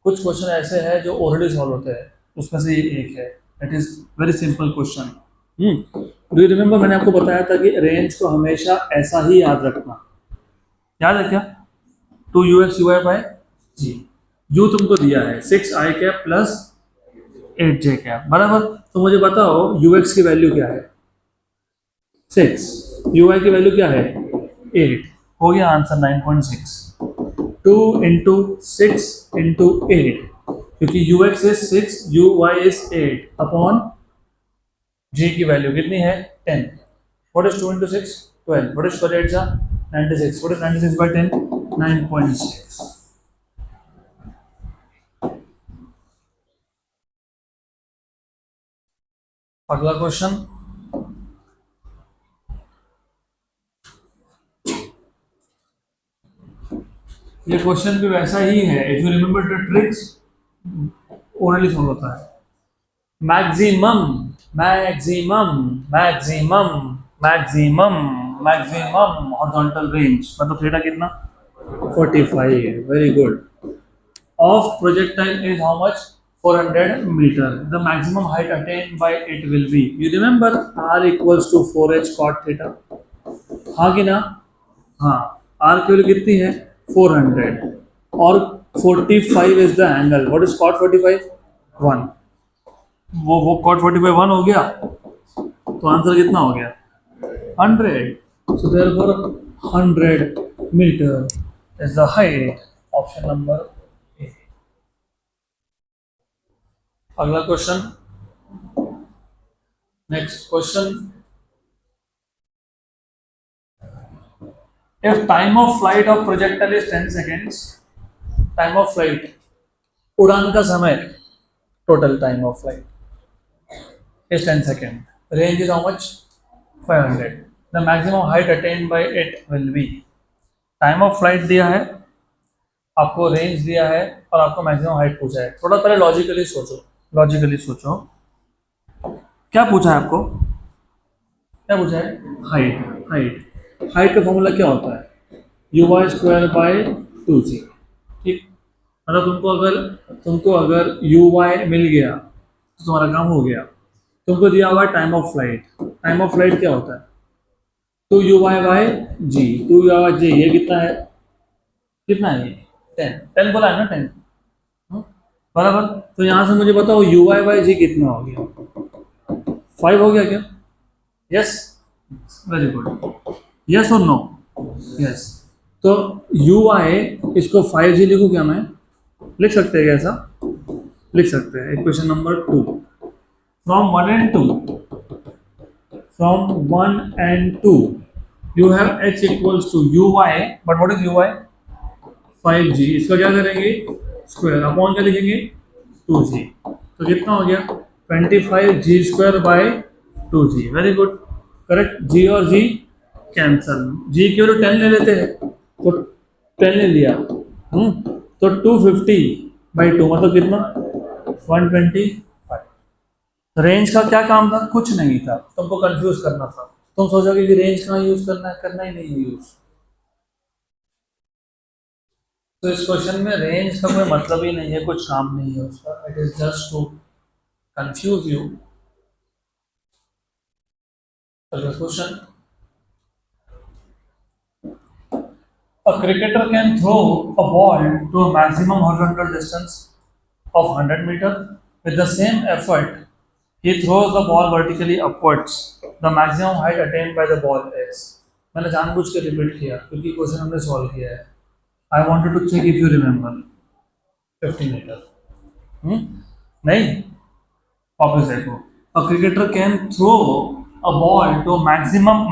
A: कुछ क्वेश्चन ऐसे हैं जो ऑलरेडी सॉल्व होते हैं, उसमें से ये एक है। It is very simple question. Do you remember, मैंने आपको बताया था कि रेंज को हमेशा ऐसा ही याद रखना। याद है क्या? 2ux bye ji. यू तुमको दिया है 6 i cap plus 8 j cap, बराबर? तो मुझे बताओ ux की वैल्यू क्या है? 6। uy की वैल्यू क्या है? 8। हो गया आंसर 9.6। 2 इंटू 6 इंटू 8, क्योंकि ux is 6, uy is 8 upon g की वैल्यू कितनी है? 10। What is 2 into 6? 12। What is 8 जा? 96। What is 96 by 10? 9.6। अगला क्वेश्चन। ये क्वेश्चन भी वैसा ही है। If you remember the tricks, orally solve होता है। Maximum, maximum, maximum, maximum, maximum horizontal range मतलब थीटा कितना? 45। Very good. Of projectile is how much? 400 meter. The maximum height attained by it will be. You remember r equals to 4h cot theta. हाँ कि ना? हाँ। r की value कितनी है? 400 और 45 is the angle. What is cot 45? 1। वो cot 45 1 हो गया, तो आंसर कितना हो गया? 100. So therefore 100 meter is the height. Option number अगला question, next question, if time of flight of projectile is 10 seconds, time of flight, उड़ान का समय, total time of flight is 10 seconds, range is how much, 500, the maximum height attained by it will be, time of flight दिया है आपको, range दिया है और आपको मैक्सिमम हाइट पूछा है। थोड़ा पहले लॉजिकली सोचो, लॉजिकली सोचो, क्या पूछा है आपको, क्या पूछा है, हाइट, हाइट, हाइट का फॉर्मूला क्या होता है, you Y square by 2g, ठीक, मतलब तुमको अगर यू वाई मिल गया तो तुम्हारा काम हो गया। तुमको दिया हुआ है time of flight, time of flight क्या होता है, 2u बाय जी, 2u जी, ये कितना है, कितना है ये, 10, 10 बोला है ना, 10, बराबर। तो यहाँ से मुझे बताओ यू वाई बाई जी कितना हो गया, 5 हो गया क्या, यस, वेरी गुड, यस और नो, यस। तो यू आई इसको 5g लिखूँ क्या मैं, लिख सकते हैं क्या ऐसा, लिख सकते हैं। Equation number 2, from 1 and 2, from 1 and 2 you have h equals to uy, but what is uy, 5g, इसका क्या करेंगे, स्क्वायर, अपॉन क्या लिखेंगे, 2g, तो कितना हो गया 25g square by 2g, very good, correct, g और g कैंसल, g की वैल्यू 10 ले लेते हैं, तो 10 ले लिया, तो 250 बाई 2 मतलब कितना, 125। रेंज का क्या काम था, कुछ नहीं था, तुमको कंफ्यूज करना था, तुम सोचोगे कि रेंज कहाँ यूज करना है, करना ही नहीं है यूज। तो इस क्वेश्चन में रेंज का कोई मतलब ही नहीं है, कुछ काम नहीं है उसका, it is just to confuse you. अगला question, a cricketer can throw a ball to a maximum horizontal distance of 100 meter with the same effort he throws the ball vertically upwards, the maximum height attained by the ball is, मैंने जानबूझ के repeat किया क्योंकि question हमने solve किया है, I wanted to check if you remember, 50 meter, नहीं, वापस देखो, a cricketer can throw a ball to maximum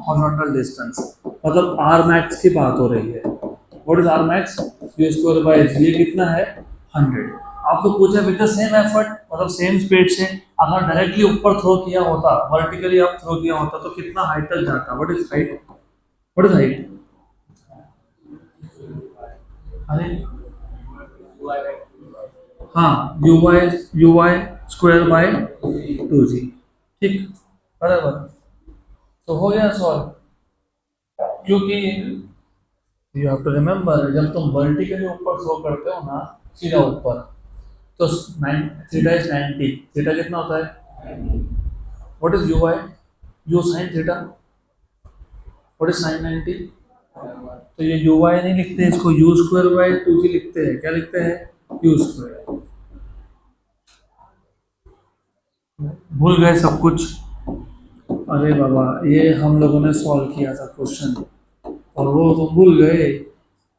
A: horizontal distance, मतलब आर मैक्स की बात हो रही है, what is r max, u square by g, ये कितना है 100, आपको पूछा विद द सेम एफर्ट, मतलब सेम स्पीड से, अगर डायरेक्टली ऊपर थ्रो किया होता, वर्टिकली आप थ्रो किया होता तो कितना हाइट तक जाता, what is height, what is height, अरे हाँ, you Y square by 2g, ठीक, बराबर, तो हो गया सॉल्व, क्योंकि यू हैव टू रिमेंबर जब तुम वर्टिकली ऊपर थ्रो करते हो ना, सीधा ऊपर, तो थीटा इज 90, थीटा कितना होता है, what is u y, u sine theta, what is sine 90, तो ये यू वाई नहीं लिखते, इसको यू स्क्वायर बाय 2g लिखते हैं, क्या लिखते हैं, यू स्क्वायर, भूल गए सब कुछ, अरे बाबा ये हम लोगों ने सॉल्व किया था क्वेश्चन और वो तुम भूल गए,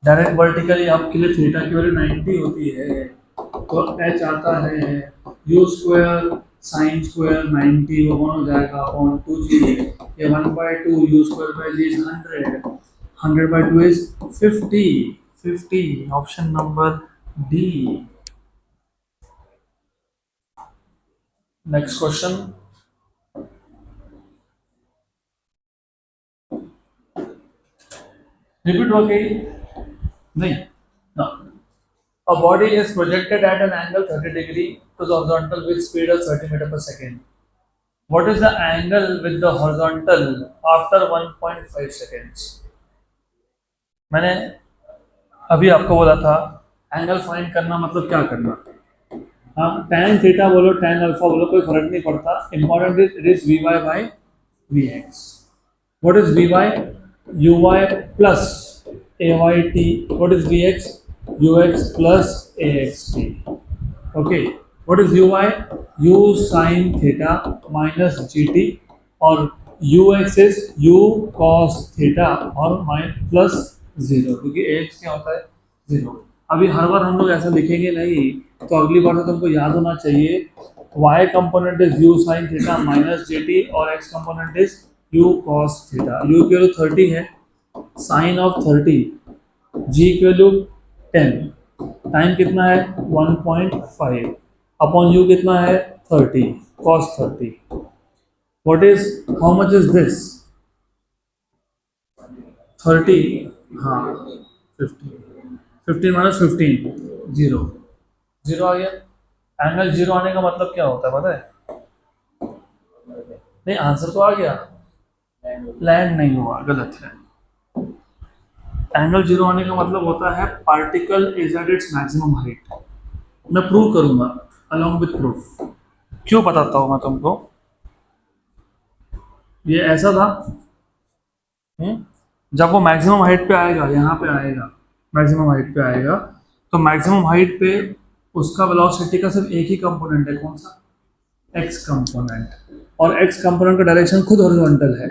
A: डायरेक्ट वर्टिकली आपके लिए थीटा की वैल्यू 90 होती है, तो एच आता है यू स्क्वायर साइन स्क्वायर 90, वो कौन हो जाएगा अपॉन 2g, ये 1/2 u square by g is 100, 100/2 is 50, option number D. Next question, repeat हो गई नहीं, no. A body is projected at an angle 30 degree to the horizontal with speed of 30 meter per second. What is the angle with the horizontal after 1.5 seconds? मैंने अभी आपको बोला था angle find करना मतलब क्या करना, हाँ, tan थीटा बोलो tan अल्फा बोलो कोई फर्क नहीं पड़ता, important it is v y by v x, what is v y, u y plus a y t, what is v x, ux plus axt, okay, what is uy, u sin theta minus gt, और ux is u cos theta और plus 0, क्योंकि ax क्या होता है 0। अभी हर बार हम लोग ऐसा लिखेंगे नहीं तो अगली बार से तुमको याद होना चाहिए y component is u sin theta minus gt और x component is u cos theta. u की वैल्यू 30 है, साइन ऑफ 30, g की वैल्यू 10, टाइम कितना है 1.5 अपॉन u कितना है 30 cos 30। What is how much is this 30, हाँ 50, 15 माइनस 15 जीरो, जीरो आ गया। एंगल जीरो आने का मतलब क्या होता है पता है? नहीं, आंसर तो आ गया, लैंड नहीं हुआ, गलत है। एंगल जीरो आने का मतलब होता है particle is at its maximum height. मैं प्रूव करूंगा अलोंग विथ प्रूफ। क्यों बताता हूं मैं तुमको। ये ऐसा था, जब वो मैक्सिमम हाइट पे आएगा, यहाँ पे आएगा, मैक्सिमम हाइट पे आएगा, तो मैक्सिमम हाइट पे उसका वेलोसिटी का सिर्फ एक ही कंपोनेंट है, कौन सा? X component. और एक्स कंपोनेंट का डायरेक्शन खुद हॉरिजॉन्टल है।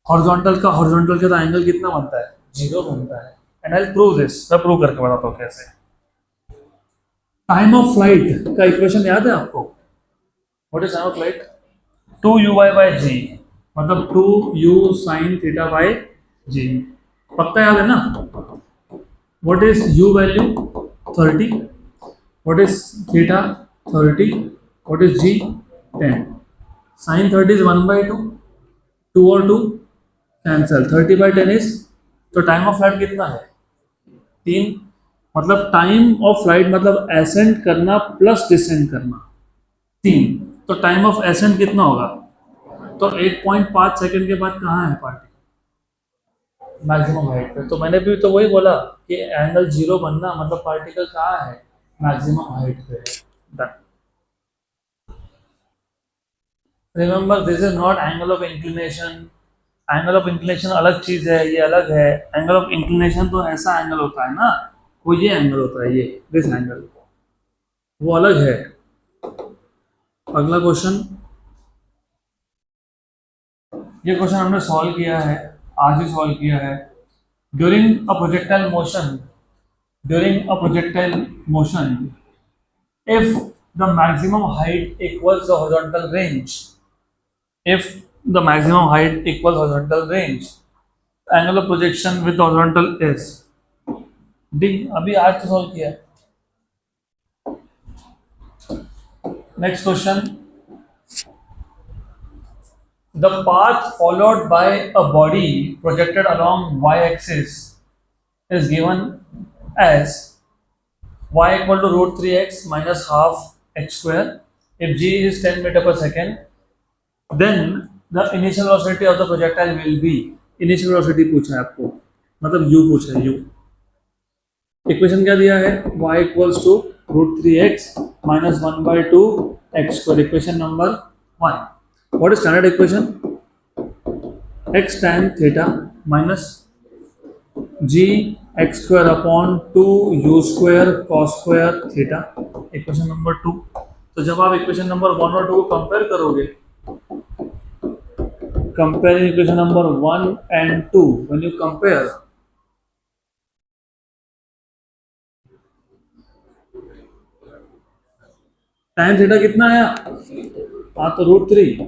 A: हॉरिजॉन्टल का हॉरिजॉन्टल के तो एंगल कितना बनता है? जीरो बनता है। एंड आई प्रूव दिस, मैं प्रूव करके बताता हूँ कैसे। टाइम ऑफ फ्लाइट का इक्वेशन याद है आपको? What is time of flight? 2u/g, मतलब 2u sin theta by g, पक्का याद है ना? What is u value 30, what is theta 30, what is g 10, sin 30 is 1/2, 2 और 2 कैंसल, 30/10 इज, तो टाइम ऑफ फ्लाइट कितना है? 3। मतलब टाइम ऑफ फ्लाइट मतलब एसेंड करना प्लस डिसेंड करना, 3। तो टाइम ऑफ एसेंड कितना होगा? तो 8.5 सेकंड के बाद कहाँ है पार्टिकल? मैक्सिमम हाइट पे। तो मैंने भी तो वही बोला कि एंगल जीरो बनना मतलब पार्टिकल कहाँ है? मैक्सिमम हाइट पे है। Done. Remember this is naught angle of inclination. Angle of inclination अलग चीज है, ये अलग है। एंगल ऑफ इंक्लिनेशन तो ऐसा एंगल होता है ना, वो ये एंगल होता है, ये दिस एंगल, वो अलग है। अगला क्वेश्चन, ये क्वेश्चन हमने सॉल्व किया है, आज ही सॉल्व किया है। During a projectile motion, during a projectile motion, if the maximum height equals the horizontal range, if the maximum height equals horizontal range, angle of projection with the horizontal is d। अभी आज तो solve किया। Next question, the path followed by a body projected along y-axis is given as y equal to root 3x minus half x square if g is 10 meter per second, then the initial velocity of the projectile will be, initial velocity पूछा है आपको, मतलब u पूछा है, u। Equation क्या दिया है? y equals to root 3x minus 1/2 x square, equation number 1। what is standard equation? x tan theta minus g x square upon 2 u square cos square theta, equation number 2। तो जब आप equation number 1 और 2 को compare करोगे, comparing equation number 1 and 2, when you compare, tan theta कितना आया? हाँ, तो रूट 3,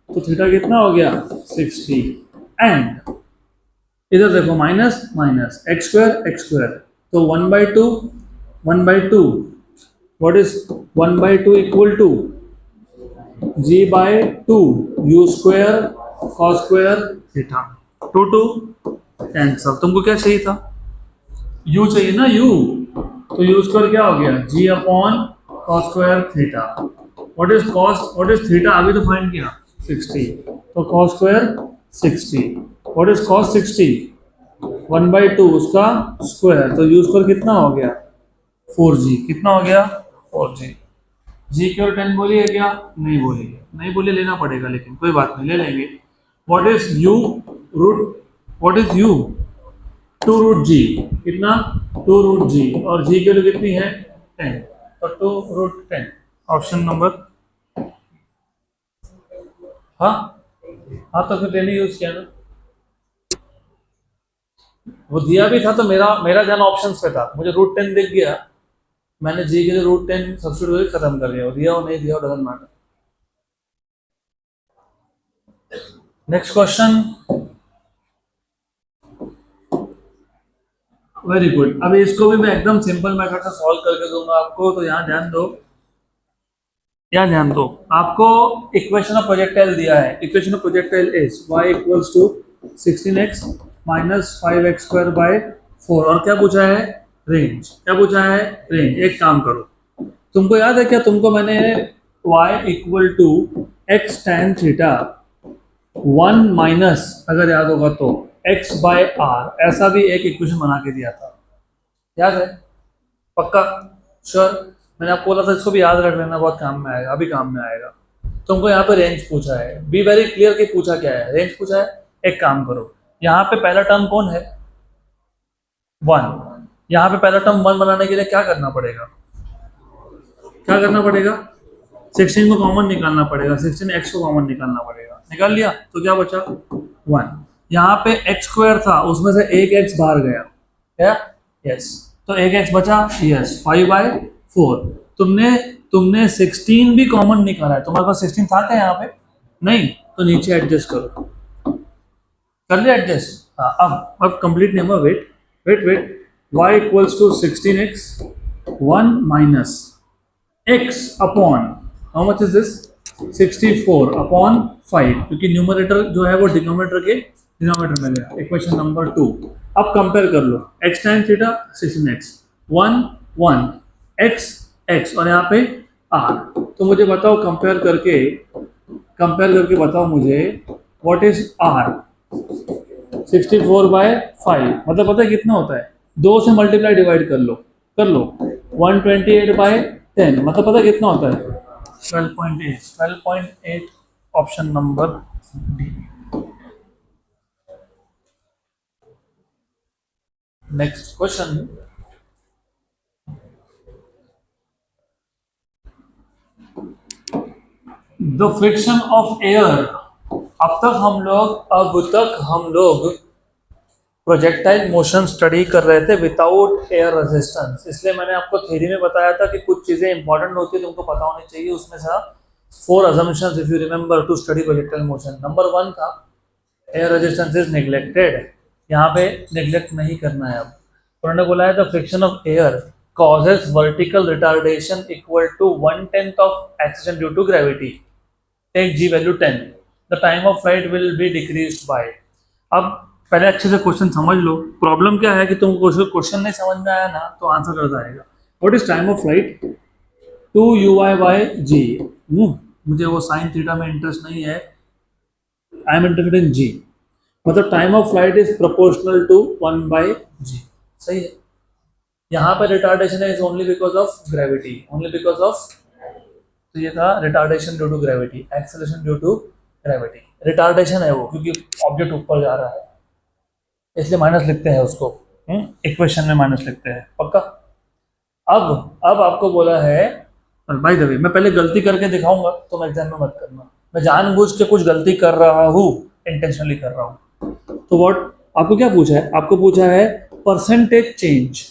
A: तो थीटा कितना हो गया? 60। एंड इधर देखो माइनस माइनस एक्स स्क्वायर, तो 1/2, 1/2, what is 1/2 equal to g/2 u square cos square theta, 2 2 cancel. तुमको क्या चाहिए था? u चाहिए ना, u, तो u स्क्वायर क्या हो गया? g upon cos square theta. What is theta अभी तो फाइंड किया 60, तो cos square 60। What is cos 60? 1/2 उसका स्क्वायर, तो u स्क्वायर कितना हो गया? 4g। कितना हो गया? 4g। जी की और 10 बोली है क्या? नहीं बोली है, नहीं बोली, लेना पड़ेगा, लेकिन कोई बात नहीं, ले लेंगे। What is u root, what is u 2 root g, कितना? 2 रूट जी, और जी की वैल्यू कितनी है? 10, तो 2 रूट 10, ऑप्शन नंबर, हाँ हाँ, तो फिर 10 यूज किया ना, वो दिया भी था तो मेरा मेरा ध्यान ऑप्शंस पे था, मुझे रूट 10 दिख गया, मैंने जी के लिए √10 सब्स्टिट्यूट करके खत्म कर दिया, दिया और नहीं दिया doesn't matter. Next question, very good. अब इसको भी मैं एकदम सिंपल मेथड से सॉल्व करके दूंगा आपको, तो यहाँ ध्यान दो, यहाँ ध्यान दो। आपको इक्वेशन ऑफ प्रोजेक्टाइल दिया है, equation of projectile is y equals to 16x minus 5x² by 4, और क्या पूछा है, रेंज। क्या पूछा है, रेंज। एक काम करो, तुमको याद है क्या, तुमको मैंने y equal to x tan theta 1 minus, अगर याद होगा तो x बाय r, ऐसा भी एक इक्वेशन बना के दिया था, याद है, पक्का, श्योर। मैंने आपको बोला था इसको भी याद रख लेना, बहुत काम में आएगा, अभी काम में आएगा। तुमको यहाँ पे रेंज पूछा है, बी वेरी क्लियर कि पूछा क्या है, रेंज पूछा है। एक काम करो, यहाँ पे पहला टर्म कौन है, 1। यहाँ पे पहला टर्म 1 बनाने के लिए क्या करना पड़ेगा, क्या करना पड़ेगा, 16 को कॉमन निकालना पड़ेगा, 16x को कॉमन निकालना पड़ेगा। निकाल लिया तो क्या बचा, 1। यहाँ पे x² था, उसमें से एक x बाहर गया, क्या, यस, तो एक x बचा, यस, 5/4। तुमने 16 भी कॉमन निकाला है, तुम्हारे पास 16 था क्या यहाँ पे, नहीं, तो नीचे एडजस्ट करो, कर लिया एडजस्ट। हाँ, अब कंप्लीट नहीं हुआ, wait wait wait, y equals to 16x 1 minus x upon, how much is this, 64/5, क्योंकि न्यूमरेटर जो है वो डिनोमिनेटर के डिनोमिनेटर में गया। Equation number 2। अब कंपेयर कर लो, x tan theta 16x 1 1 x और यहाँ पे r। तो मुझे बताओ, कंपेयर करके बताओ मुझे, व्हाट इज r, 64/5 मतलब पता है कितना होता है, 2 से मल्टीप्लाई डिवाइड कर लो 128/10 मतलब पता है कितना होता है, 12.8 option number D. Next question, the friction of air. अब तक हम लोग प्रोजेक्टाइल मोशन स्टडी कर रहे थे विदाउट एयर रेजिस्टेंस, इसलिए मैंने आपको थ्योरी में बताया था कि कुछ चीजें इंपॉर्टेंट होती है तुमको पता होनी चाहिए, उसमें से 4 assumptions if you remember to study projectile motion. Number 1 था एयर रेजिस्टेंस इज नेग्लेक्टेड, यहाँ पे नेग्लेक्ट नहीं करना है। अब उन्होंने बोला है the friction of air causes vertical retardation equal to 1/10 of acceleration due to gravity. Take g value 10. The time of flight will be decreased by. अब पहले अच्छे से क्वेश्चन समझ लो। प्रॉब्लम क्या है कि तुमको क्वेश्चन नहीं समझ में आया ना तो आंसर कर जाएगा। What is time of flight, 2u/g। मुझे वो साइन थीटा में इंटरेस्ट नहीं है, I am interested in g। मतलब time of flight is proportional to 1/g। सही है। यहाँ पर रिटार्डेशन है is only because of gravity, only because of, तो ये था retardation due to gravity, acceleration due to gravity. Retardation है वो क्योंकि ऑब्जेक्ट ऊपर जा रहा है, इसलिए माइनस लिखते हैं उसको, इक्वेशन में माइनस लिखते हैं, पक्का। अब आपको बोला है, और बाय द वे मैं पहले गलती करके दिखाऊंगा तो मैं एग्जाम में मत करना, मैं जानबूझ के कुछ गलती कर रहा हूँ, इंटेंशनली कर रहा हूँ। तो व्हाट आपको क्या पूछा है, आपको पूछा है परसेंटेज चेंज,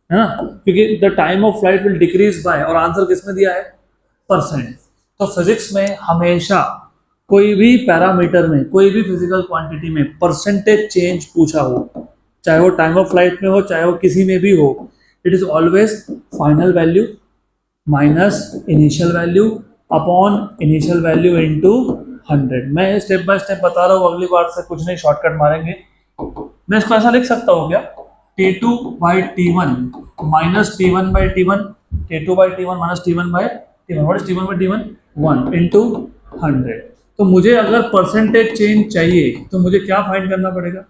A: है ना, क्योंकि the time of flight will decrease by, और आंसर किसमें दिया है, परसेंट। तो फिजिक्स में हमेशा कोई भी पैरामीटर में, कोई भी फिजिकल क्वांटिटी में परसेंटेज चेंज पूछा हो, चाहे वो टाइम ऑफ फ्लाइट में हो चाहे वो किसी में भी हो, it is always final value minus initial value upon initial value into 100। मैं स्टेप बाय स्टेप बता रहा हूँ, अगली बार से कुछ नहीं शॉर्टकट मारेंगे। मैं इसको ऐसा लिख सकता हूँ क्या, T2/T1 minus T1/T1, T2/T1 minus T1/T1, what is T1/T1, 1 into 100। तो मुझे अगर परसेंटेज चेंज चाहिए तो मुझे क्या फाइंड करना पड़ेगा,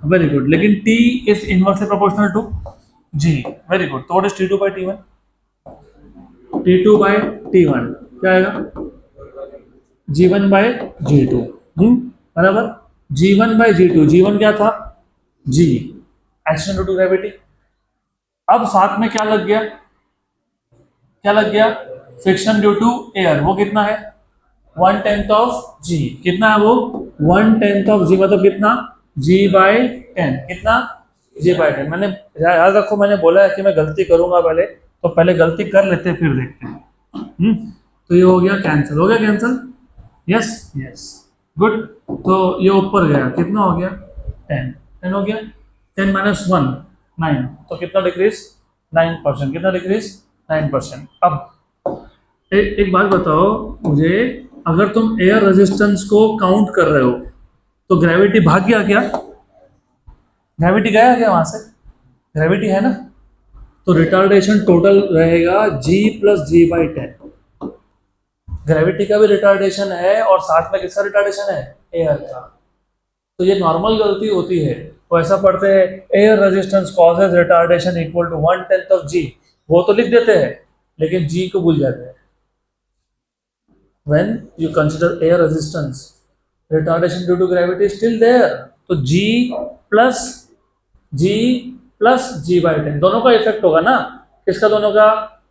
A: वेरी गुड, लेकिन T is inversely proportional to G, very good. तो व्हाट इज T2/T1, T2/T1 क्या आएगा, G1/G2, बराबर, G1/G2, G1 क्या था, G action due to gravity. अब साथ में क्या लग गया, फ्रिक्शन ड्यू टू एयर, वो कितना है 1/10 ऑफ G, कितना है वो 1/10 ऑफ G, मतलब कितना G/10, कितना G/10। मैंने याद रखो, मैंने बोला है कि मैं गलती करूंगा पहले, तो पहले गलती कर लेते हैं फिर देखते हैं। तो ये हो गया कैंसिल, हो गया कैंसिल, यस यस गुड। तो ये ऊपर गया, कितना हो गया 10, 10 हो गया, 10 माइनस 1 9, तो कितना डिक्रीज 9%, कितना डिक्रीज 9%। अब एक बात बताओ मुझे, अगर तुम एयर रेजिस्टेंस को काउंट कर रहे हो तो ग्रेविटी भाग गया क्या? ग्रेविटी गया क्या वहां से? ग्रेविटी है ना, तो रिटार्डेशन टोटल रहेगा g plus g by 10। Gravity का भी रिटार्डेशन है और साथ में किसका रिटार्डेशन है? एयर का। तो ये नॉर्मल गलती होती है, वो ऐसा पढ़ते हैं air resistance causes retardation equal to 1/10 of g, वो तो लिख देते हैं लेकिन g को भूल जाते हैं। When you consider air resistance, retardation due to gravity is still there, तो g प्लस जी बाई 10 दोनों का इफेक्ट होगा ना, किसका दोनों का?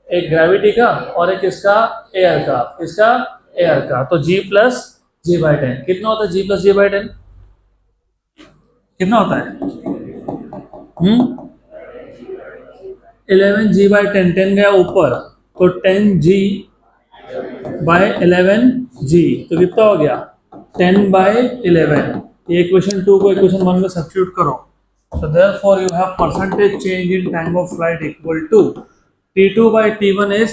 A: एक ग्रेविटी का और एक किसका? एयर का। किसका? एयर का। तो g प्लस जी बाई 10 कितना होता है? g प्लस जी बाई 10 कितना होता है? 11 जी बाई 10, 10 गया ऊपर तो 10 जी बाय 11 जी, तो कितना हो गया 10 बाय 11। ये इक्वेशन 2 को इक्वेशन 1 में सब्स्टिट्यूट करो, so therefore you have percentage change in time of flight equal to t2 by t1 is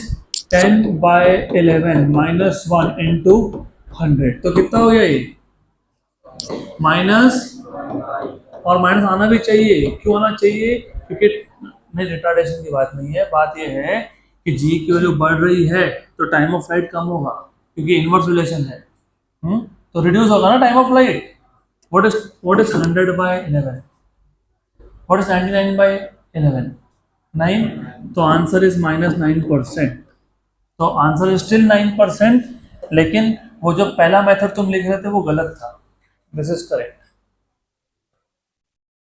A: 10 by 11 minus 1 into 100, तो कितना हो गया ये माइनस, और माइनस आना भी चाहिए। क्यों आना चाहिए? क्योंकि नहीं, रिटार्डेशन की बात नहीं है, बात ये है कि जी की वैल्यू बढ़ रही है तो टाइम ऑफ फ्लाइट कम होगा, क्योंकि इनवर्स रिलेशन है। तो रिड्यूस होगा ना time of flight. What is 100 by 11? What is 99 by 11? 9, तो आंसर इज माइनस 9%। तो आंसर इज स्टिल 9%, लेकिन वो जो पहला मेथड तुम लिख रहे थे वो गलत था, दिस इज करेक्ट।